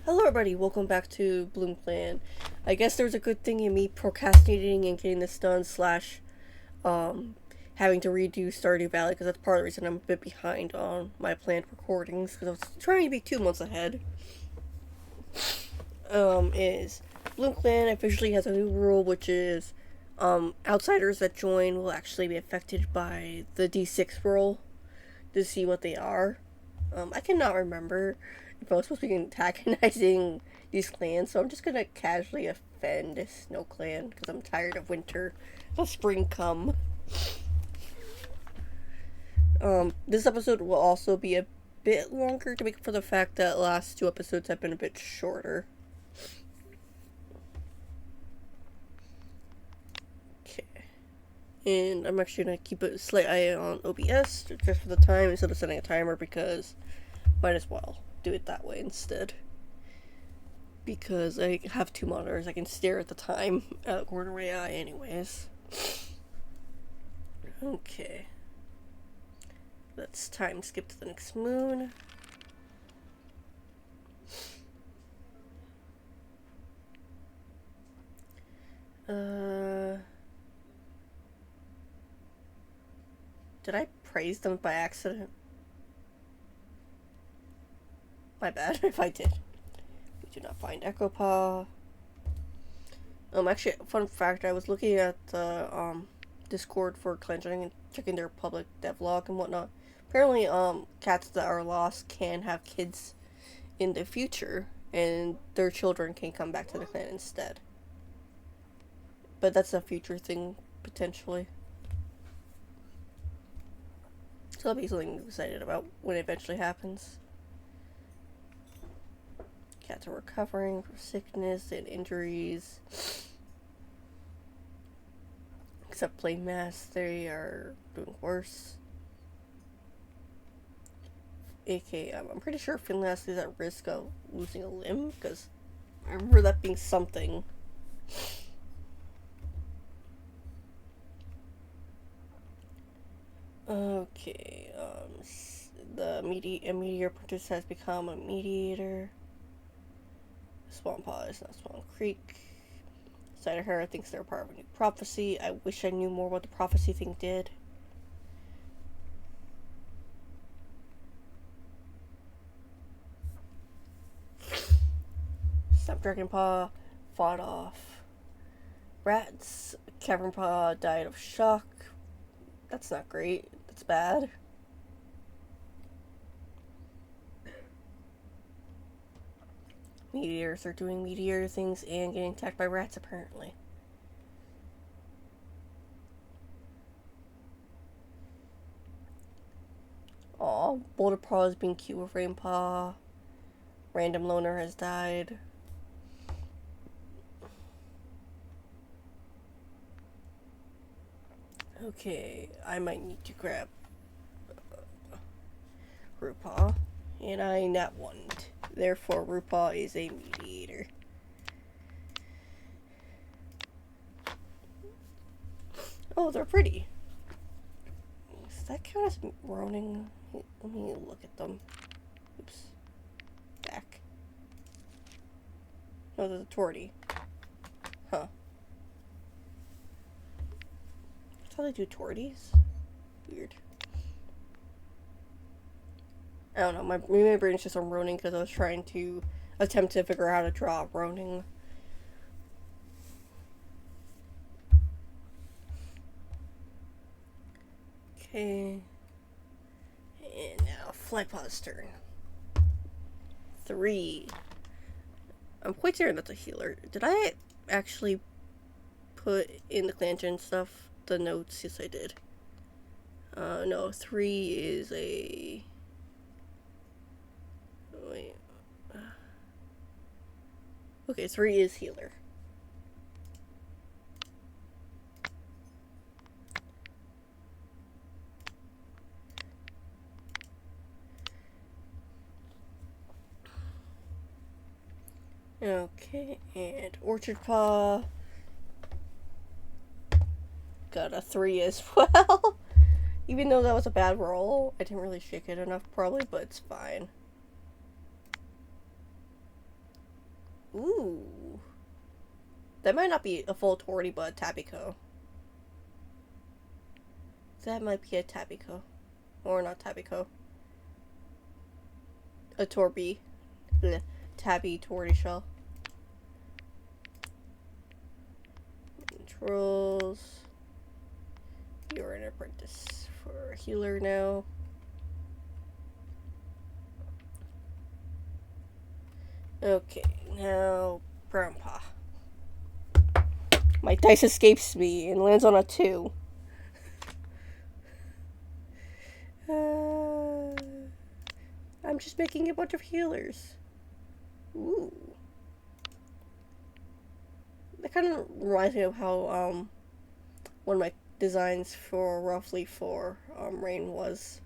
Hello everybody, welcome back to BloomClan. I guess there's a good thing in me procrastinating and getting this done slash having to redo Stardew Valley, because that's part of the reason I'm a bit behind on my planned recordings, because I was trying to be 2 months ahead. Is BloomClan officially has a new rule, which is outsiders that join will actually be affected by the D6 roll to see what they are. I cannot remember if I was supposed to be antagonizing these clans, so I'm just gonna casually offend Snow Clan because I'm tired of winter. Let spring come. This episode will also be a bit longer to make up for the fact that the last 2 episodes have been a bit shorter. Okay. And I'm actually gonna keep a slight eye on OBS just for the time instead of setting a timer, because might as well do it that way instead. Because I have 2 monitors, I can stare at the time out of the corner of my eye anyways. Okay. Let's time skip to the next moon. Did I praise them by accident? My bad if I did. We do not find Echo Paw. Actually, fun fact, I was looking at the Discord for Clan and checking their public devlog and whatnot. Apparently, cats that are lost can have kids in the future, and their children can come back to the clan instead. But that's a future thing, potentially. So that'll be something I'm excited about when it eventually happens. Cats are recovering from sickness and injuries. Except Plain Mass, they are doing worse. I'm pretty sure Finlass is at risk of losing a limb, because I remember that being something. Okay, the Meteor Apprentice has become a Mediator. Swamp Paw is not Swan Creek. Cider thinks they're part of a new prophecy. I wish I knew more what the prophecy thing did. Snapdragon Paw fought off rats. Cavern Paw died of shock. That's not great. That's bad. Meteors are doing meteor things and getting attacked by rats, apparently. Aw, Boulder Paw is being cute with Rain Paw. Random Loner has died. Okay, I might need to grab Rupaw, and I nat 1. Therefore, Rupaw is a Mediator. Oh, they're pretty. Does that count as roning? Let me look at them. Oops. Back. No, there's a tortie. Huh. That's how they do torties? Weird. I don't know, my brain's just on roning because I was trying to attempt to figure out how to draw roning. Okay. And now Flypaw's turn. 3. I'm quite certain that's a healer. Did I actually put in the clan gen stuff the notes? Yes, I did. No, 3 is a... Wait. Okay, 3 is healer. Okay, and Orchard Paw got a 3 as well. Even though that was a bad roll, I didn't really shake it enough probably, but it's fine. Ooh. That might not be a full Torty, but a Tabico. That might be a Tabico. Or not Tabico. A Torby. Blech. Tabby tortoiseshell. Controls. You're an apprentice for a healer now. Okay, now Grandpa. My dice escapes me and lands on a 2. I'm just making a bunch of healers. Ooh. That kind of reminds me of how one of my designs for roughly for Rain was.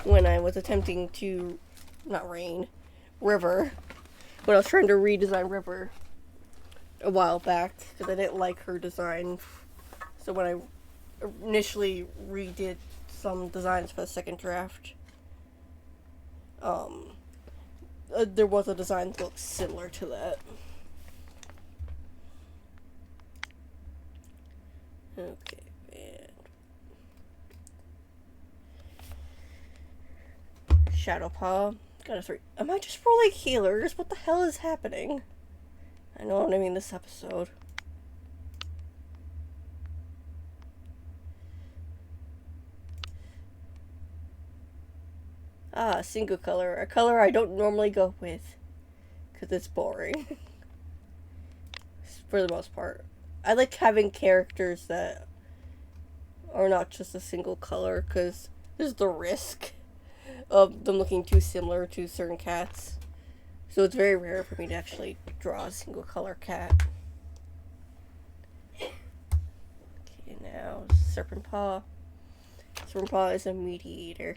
When I was attempting to, not Rain, River. When I was trying to redesign River a while back because I didn't like her design. So when I initially redid some designs for the second draft, there was a design that looked similar to that. Okay, and Shadow Paw. Got a 3. Am I just rolling healers? What the hell is happening? I know what I mean this episode. Ah, single color. A color I don't normally go with. Because it's boring. For the most part. I like having characters that are not just a single color. Because there's the risk of them looking too similar to certain cats. So it's very rare for me to actually draw a single color cat. Okay, now Serpent Paw. Serpent Paw is a Mediator.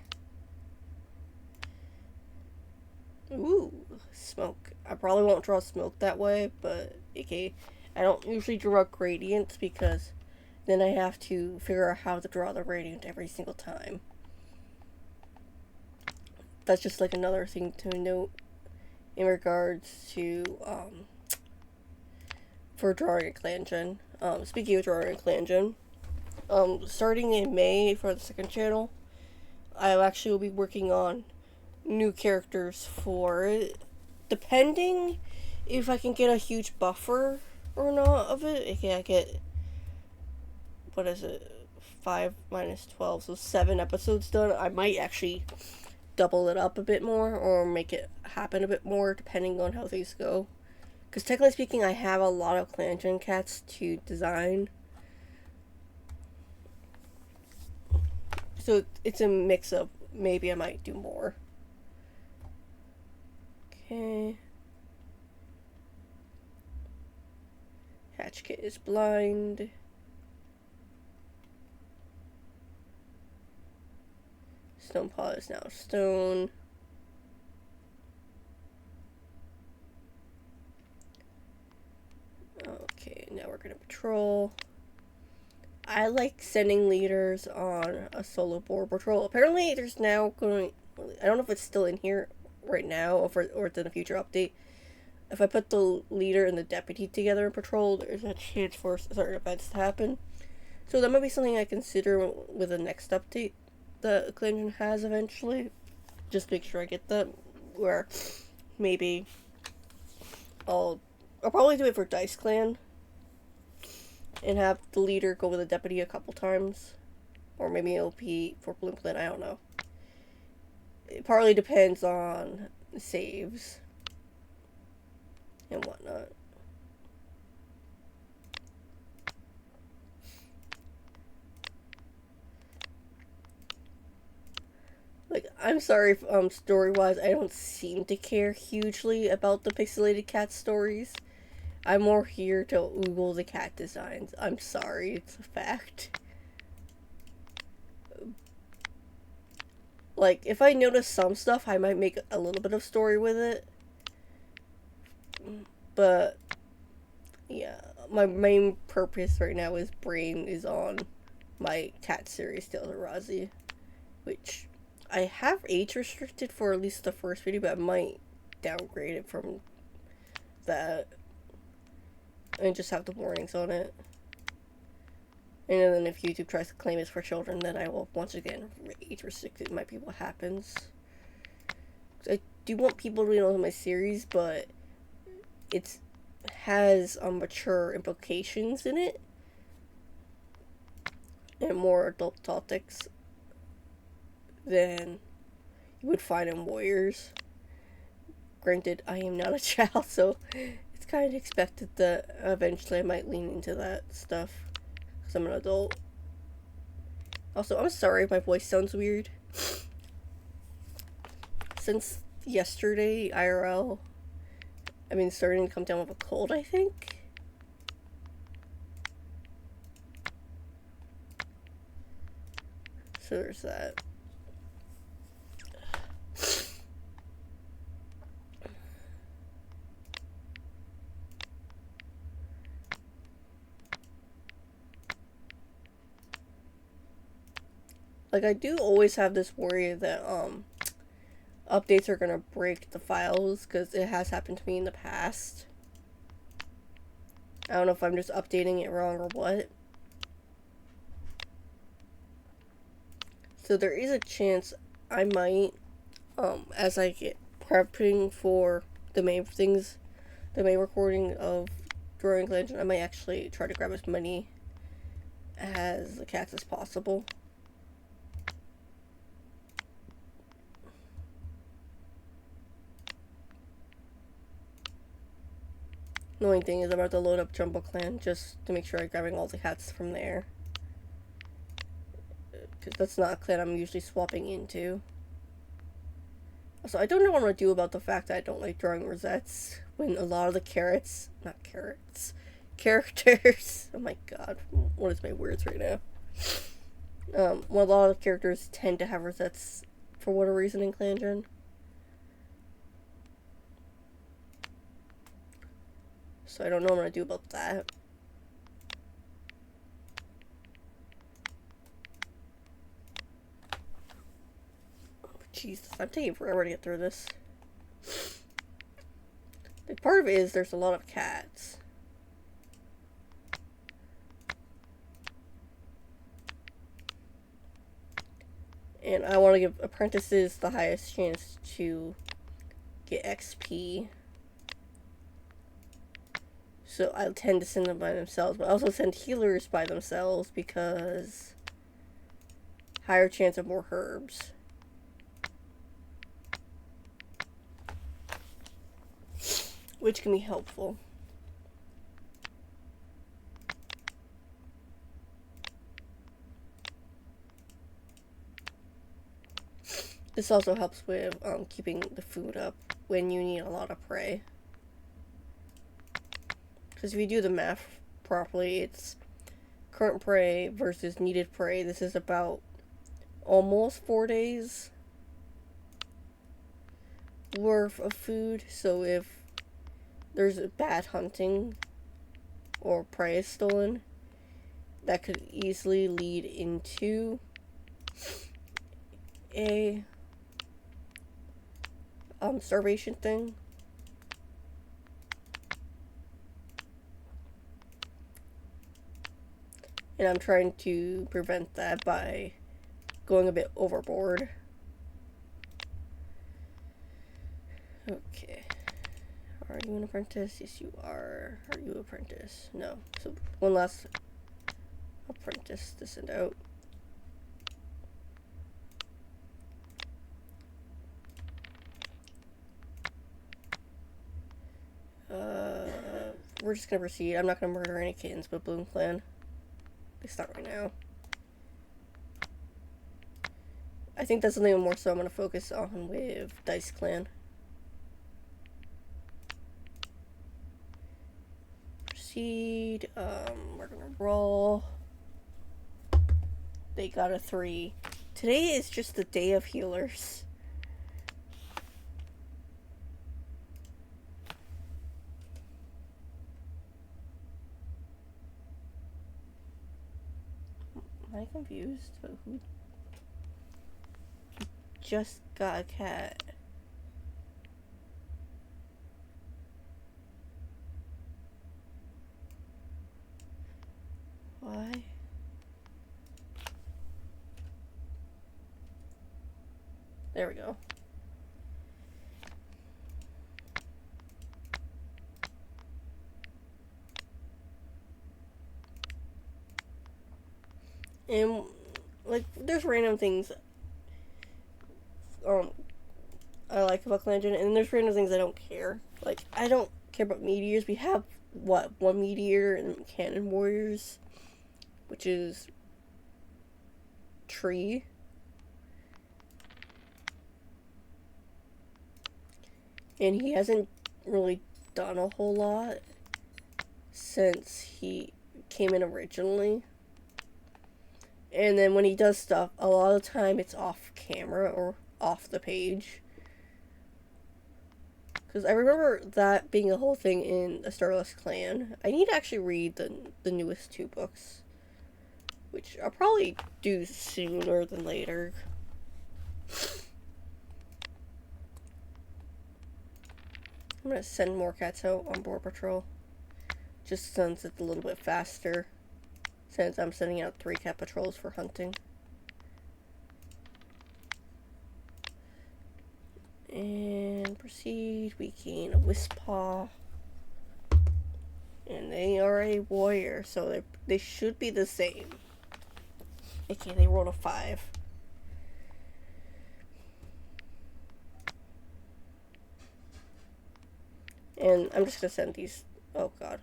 Ooh, Smoke. I probably won't draw Smoke that way, but okay. I don't usually draw gradients because then I have to figure out how to draw the gradient every single time. That's just like another thing to note in regards to for drawing a clan gen. Speaking of drawing a clan gen, starting in May for the second channel, I actually will be working on new characters for it, depending if I can get a huge buffer or not of it. Okay, I get, what is it, 5 minus 12, so 7 episodes done. I might actually double it up a bit more or make it happen a bit more depending on how things go, because technically speaking I have a lot of clan gen cats to design, so it's a mix of maybe I might do more. Okay, Hatch Kit is blind. Stone Paw is now stone. Okay, now we're gonna patrol. I like sending leaders on a solo board patrol. Apparently there's now going, I don't know if it's still in here right now or it's in a future update. If I put the leader and the deputy together in patrol, there's a chance for certain events to happen. So that might be something I consider with the next update the clan gen has eventually. Just make sure I get that, where maybe I'll probably do it for Dice Clan and have the leader go with the deputy a couple times, or maybe it'll be for BloomClan, I don't know. It partly depends on saves and whatnot. Like, I'm sorry if, story-wise, I don't seem to care hugely about the pixelated cat stories. I'm more here to oogle the cat designs. I'm sorry, it's a fact. Like, if I notice some stuff, I might make a little bit of story with it. But, yeah, my main purpose right now is brain is on my cat series, Tales of Razi, which I have age restricted for at least the first video, but I might downgrade it from that and just have the warnings on it. And then if YouTube tries to claim it's for children, then I will once again age restrict it. Might be what happens. I do want people to know my series, but it has mature implications in it and more adult topics than you would find in Warriors. Granted, I am not a child, so it's kind of expected that eventually I might lean into that stuff because I'm an adult. Also, I'm sorry if my voice sounds weird. Since yesterday, IRL, I've been starting to come down with a cold, I think. So there's that. Like, I do always have this worry that, updates are gonna break the files, because it has happened to me in the past. I don't know if I'm just updating it wrong or what. So there is a chance I might, as I get prepping for the main things, the main recording of Drawing Legend, I might actually try to grab as many as the cats as possible. The only thing is I'm about to load up BloomClan just to make sure I'm grabbing all the cats from there. Because that's not a clan I'm usually swapping into. So I don't know what I'm going to do about the fact that I don't like drawing rosettes when a lot of the characters, oh my god, what is my words right now? When a lot of the characters tend to have rosettes for whatever reason in Clan Gen. So I don't know what I'm going to do about that. Jesus, I'm taking forever to get through this. The part of it is there's a lot of cats. And I want to give apprentices the highest chance to get XP. So I tend to send them by themselves, but I also send healers by themselves because higher chance of more herbs. Which can be helpful. This also helps with keeping the food up when you need a lot of prey. Because if you do the math properly, it's current prey versus needed prey. This is about almost 4 days worth of food. So if there's a bad hunting or prey is stolen, that could easily lead into a starvation thing. And I'm trying to prevent that by going a bit overboard. Okay. Are you an apprentice? Yes, you are. Are you an apprentice? No. So, one last apprentice to send out. We're just gonna proceed. I'm not gonna murder any kittens, but BloomClan. At least not right now. I think that's something more so I'm gonna focus on with Dice Clan. Proceed. We're gonna roll. They got a 3. Today is just the day of healers. Am I confused? But who just got a cat? why. There we go. And like, there's random things I like about ClanGen, and there's random things I don't care. Like, I don't care about meteors. We have what, one meteor in Cannon Warriors, which is Tree. And he hasn't really done a whole lot since he came in originally. And then when he does stuff, a lot of the time it's off camera or off the page. Because I remember that being a whole thing in the Starless Clan. I need to actually read the newest 2 books, which I'll probably do sooner than later. I'm going to send more cats out on board patrol, just since it's a little bit faster, since I'm sending out 3 cat patrols for hunting. And proceed. We gain a Wispaw, and they are a warrior, so they should be the same. Okay, they rolled a 5. And I'm just gonna send these. Oh god.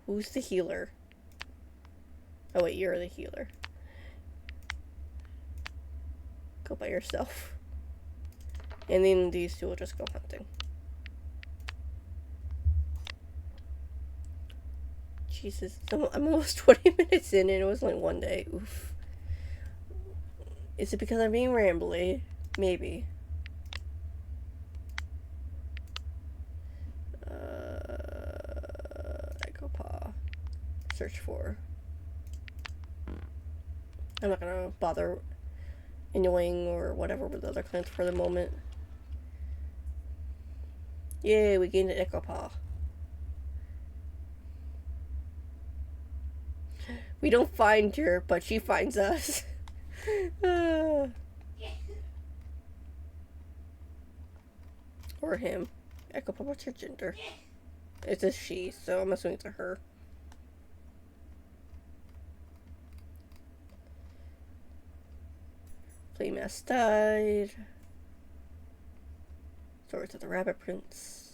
Who's the healer? Oh wait, you're the healer. Go by yourself. And then these 2 will just go hunting. Jesus, I'm almost 20 minutes in and it was only 1 day. Oof. Is it because I'm being rambly? Maybe. Echo Paw. Search for. I'm not gonna bother annoying or whatever with the other clans for the moment. Yay, we gained an Echo Paw. We don't find her, but she finds us. Or him. Echo Paw, what's her gender? It's a she, so I'm assuming it's a her. Playmass died. Story to the Rabbit Prince.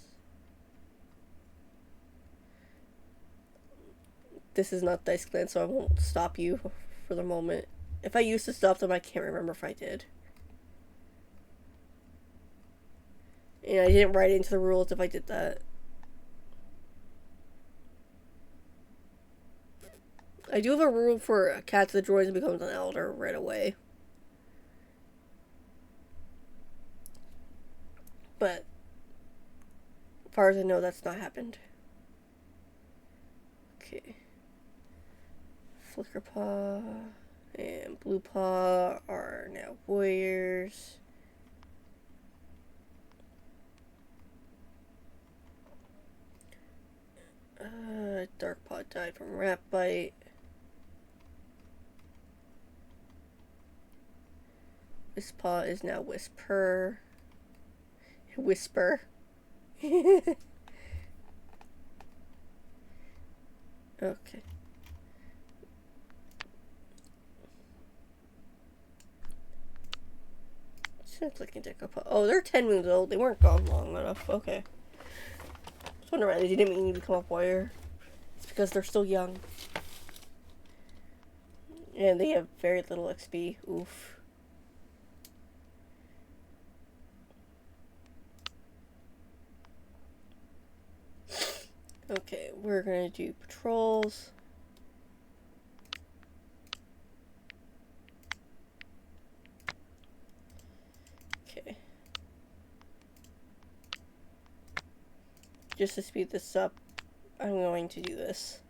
This is not Dice Clan, so I won't stop you for the moment. If I used to stop them, I can't remember if I did. And I didn't write into the rules if I did that. I do have a rule for a cat that joins and becomes an elder right away. But as far as I know, that's not happened. Okay. Flickerpaw and Bluepaw are now warriors. Darkpaw died from rat bite. Wispaw is now Whisper. Whisper. Okay. Sounds like a Decopod. Oh, they're 10 moons old. They weren't gone long enough. Okay. I was wondering why they didn't mean to become a warrior. It's because they're still young. And they have very little XP. Oof. Okay, we're gonna do patrols. Okay. Just to speed this up, I'm going to do this.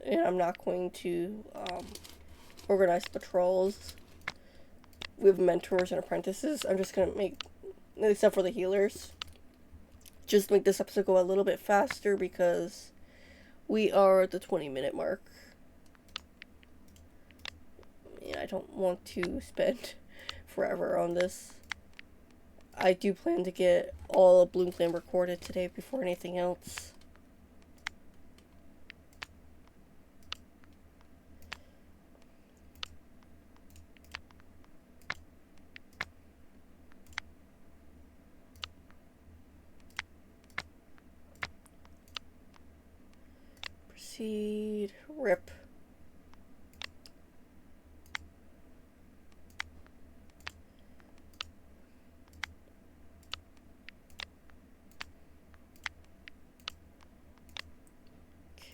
And I'm not going to organize patrols with mentors and apprentices. I'm just gonna make, except for the healers, just make this episode go a little bit faster because we are at the 20-minute mark. Yeah, I don't want to spend forever on this. I do plan to get all of BloomClan recorded today before anything else. Proceed, rip.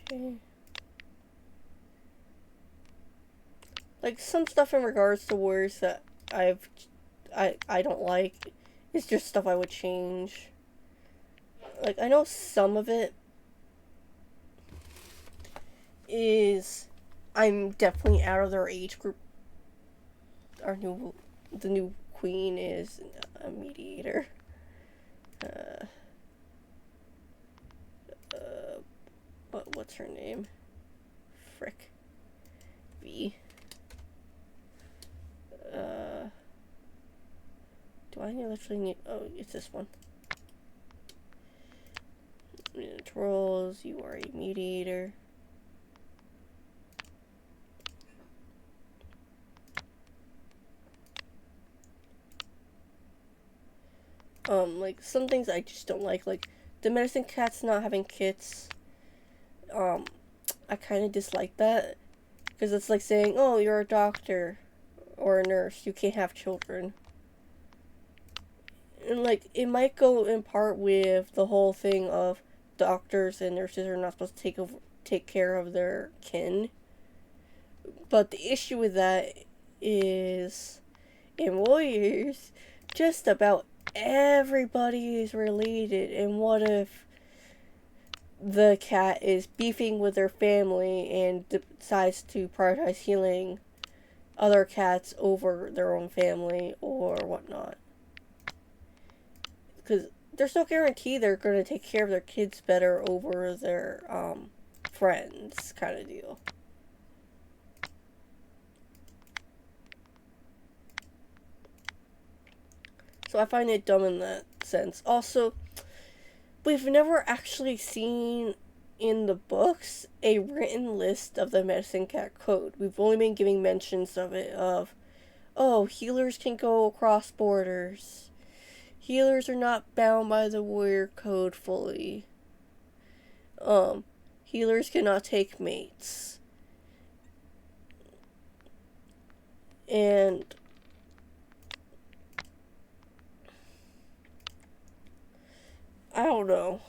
Okay. Like, some stuff in regards to words that I don't like is just stuff I would change. Like, I know some of it is, I'm definitely out of their age group. The new queen is a mediator. What's her name? Frick. V. Do I literally need, oh, it's this one. Trolls, you are a mediator. Like, some things I just don't like the medicine cats not having kits. I kind of dislike that, because it's like saying, oh, you're a doctor or a nurse, you can't have children. And, like, it might go in part with the whole thing of doctors and nurses are not supposed to take care of their kin. But the issue with that is, in Warriors, just about everybody is related, and what if the cat is beefing with their family and decides to prioritize healing other cats over their own family or whatnot? Because there's no guarantee they're going to take care of their kids better over their friends, kind of deal. So I find it dumb in that sense. Also, we've never actually seen in the books a written list of the medicine cat code. We've only been giving mentions of it, of, oh, healers can go across borders. Healers are not bound by the warrior code fully. Healers cannot take mates. And I don't know.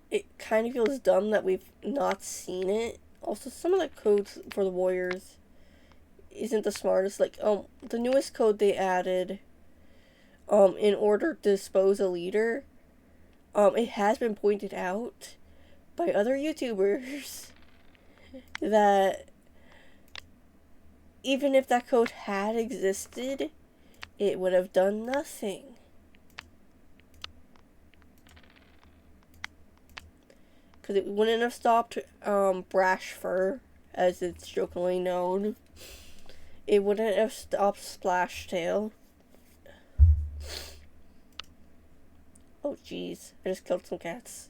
It kind of feels dumb that we've not seen it. Also, some of the codes for the warriors isn't the smartest. Like, the newest code they added, in order to dispose a leader, it has been pointed out by other YouTubers that even if that code had existed, it would have done nothing. Because it wouldn't have stopped Brash Fur, as it's jokingly known. It wouldn't have stopped Splashtail. Oh jeez, I just killed some cats.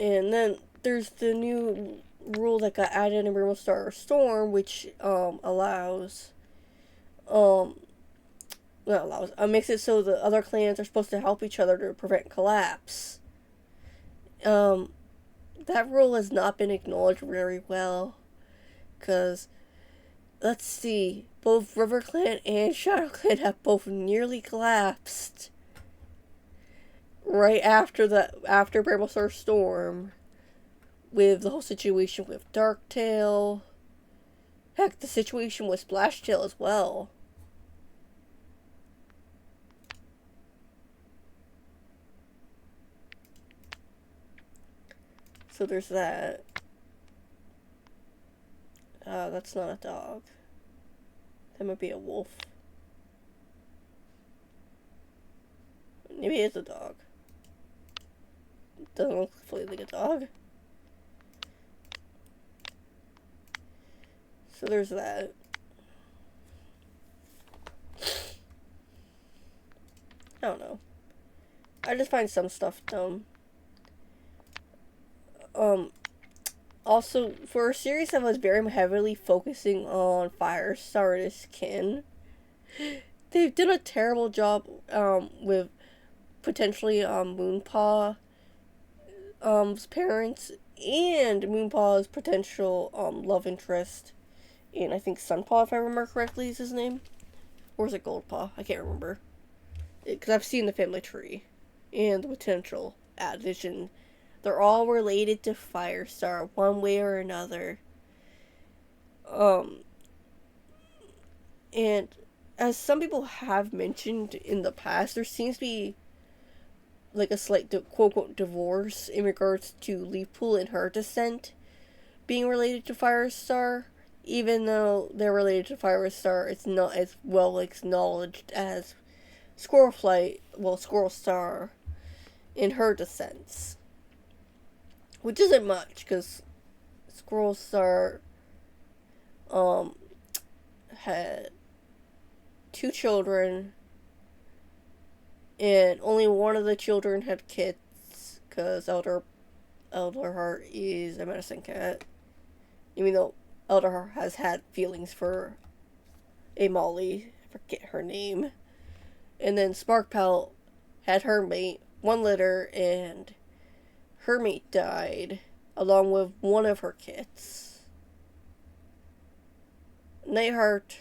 And then there's the new rule that got added in Rainbow Star Storm, which makes it so the other clans are supposed to help each other to prevent collapse. That rule has not been acknowledged very well, because, let's see, both River Clan and Shadow Clan have both nearly collapsed right after Rainbow Star Storm, with the whole situation with Darktail. Heck, the situation with Splashtail as well. So there's that. That's not a dog. That might be a wolf. Maybe it's a dog. Doesn't look fully like a dog. So there's that. I don't know. I just find some stuff dumb. Also, for a series that was very heavily focusing on Firestar and his kin, they did a terrible job, with potentially, Moonpaw's parents and Moonpaw's potential, love interest. And I think Sunpaw, if I remember correctly, is his name. Or is it Goldpaw? I can't remember. Because I've seen the family tree and the potential addition. They're all related to Firestar, one way or another. And as some people have mentioned in the past, there seems to be like a slight quote-unquote divorce in regards to Leafpool and her descent being related to Firestar. Even though they're related to Firestar, it's not as well acknowledged as Squirrel Star in her descents. Which isn't much, because Squirrel Star had 2 children, and only one of the children had kids, because Elderheart is a medicine cat. Even though Elderheart has had feelings for a Molly, I forget her name. And then Sparkpelt had her mate, 1 litter, and her mate died, along with one of her kits. Nightheart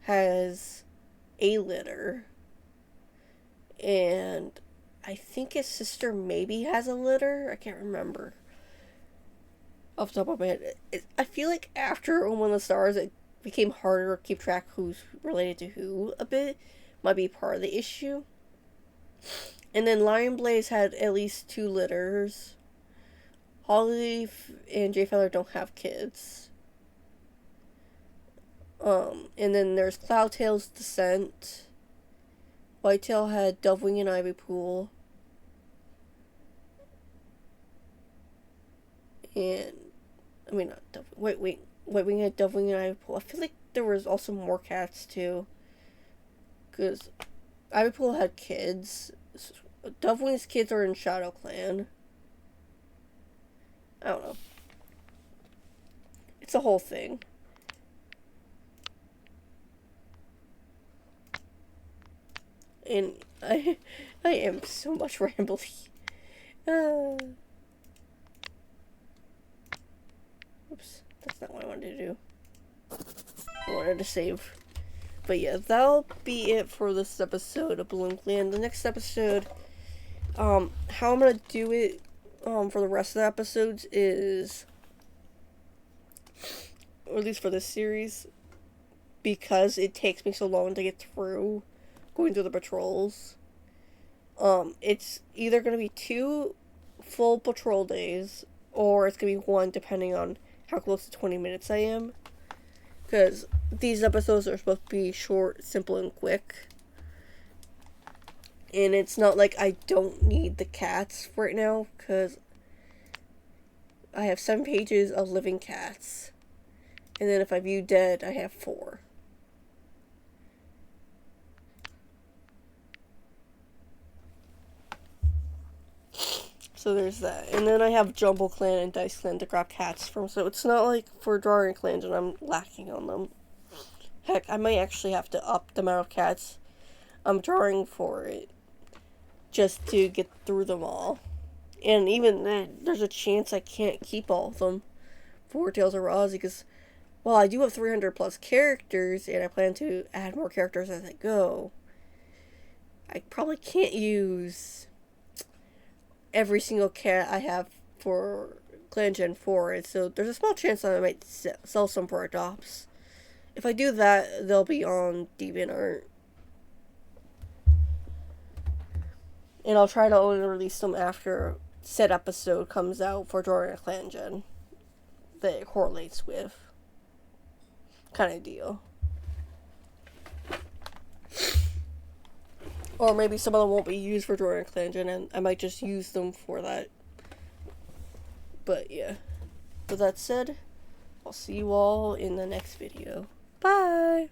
has a litter, and I think his sister maybe has a litter. I can't remember off the top of my head. I feel like after One of the Stars, it became harder to keep track who's related to who a bit. Might be part of the issue. And then Lion Blaze had at least 2 litters. Hollyleaf and Jay Feather don't have kids. And then there's Cloudtail's Descent. Whitetail had Dovewing and Ivypool. And I mean, not Dovewing. Whitewing had Dovewing and Ivypool. I feel like there was also more cats too, because Ivypool had kids. Dovewing's kids are in Shadow Clan. I don't know. It's a whole thing. And I am so much rambling. Oops, that's not what I wanted to do. I wanted to save. But yeah, that'll be it for this episode of BloomClan. The next episode, how I'm gonna do it, for the rest of the episodes is, or at least for this series, because it takes me so long to get through going through the patrols. It's either gonna be 2 full patrol days, or it's gonna be 1, depending on how close to 20 minutes I am. Because these episodes are supposed to be short, simple, and quick. And it's not like I don't need the cats right now, because I have 7 pages of living cats. And then if I view dead, I have 4. So there's that. And then I have Jumble Clan and Dice Clan to grab cats from, so it's not like for drawing clans and I'm lacking on them. Heck, I might actually have to up the amount of cats I'm drawing for it, just to get through them all. And even then, there's a chance I can't keep all of them for Tales of Rosie, because, well, I do have 300 plus characters, and I plan to add more characters as I go. I probably can't use every single cat I have for Clan Gen 4, so there's a small chance that I might sell some for adopts. If I do that, they'll be on DeviantArt. And I'll try to only release them after said episode comes out for Join a Clan Gen that it correlates with, kind of deal. Or maybe some of them won't be used for Join a Clan Gen, and I might just use them for that. But yeah, with that said, I'll see you all in the next video. Bye!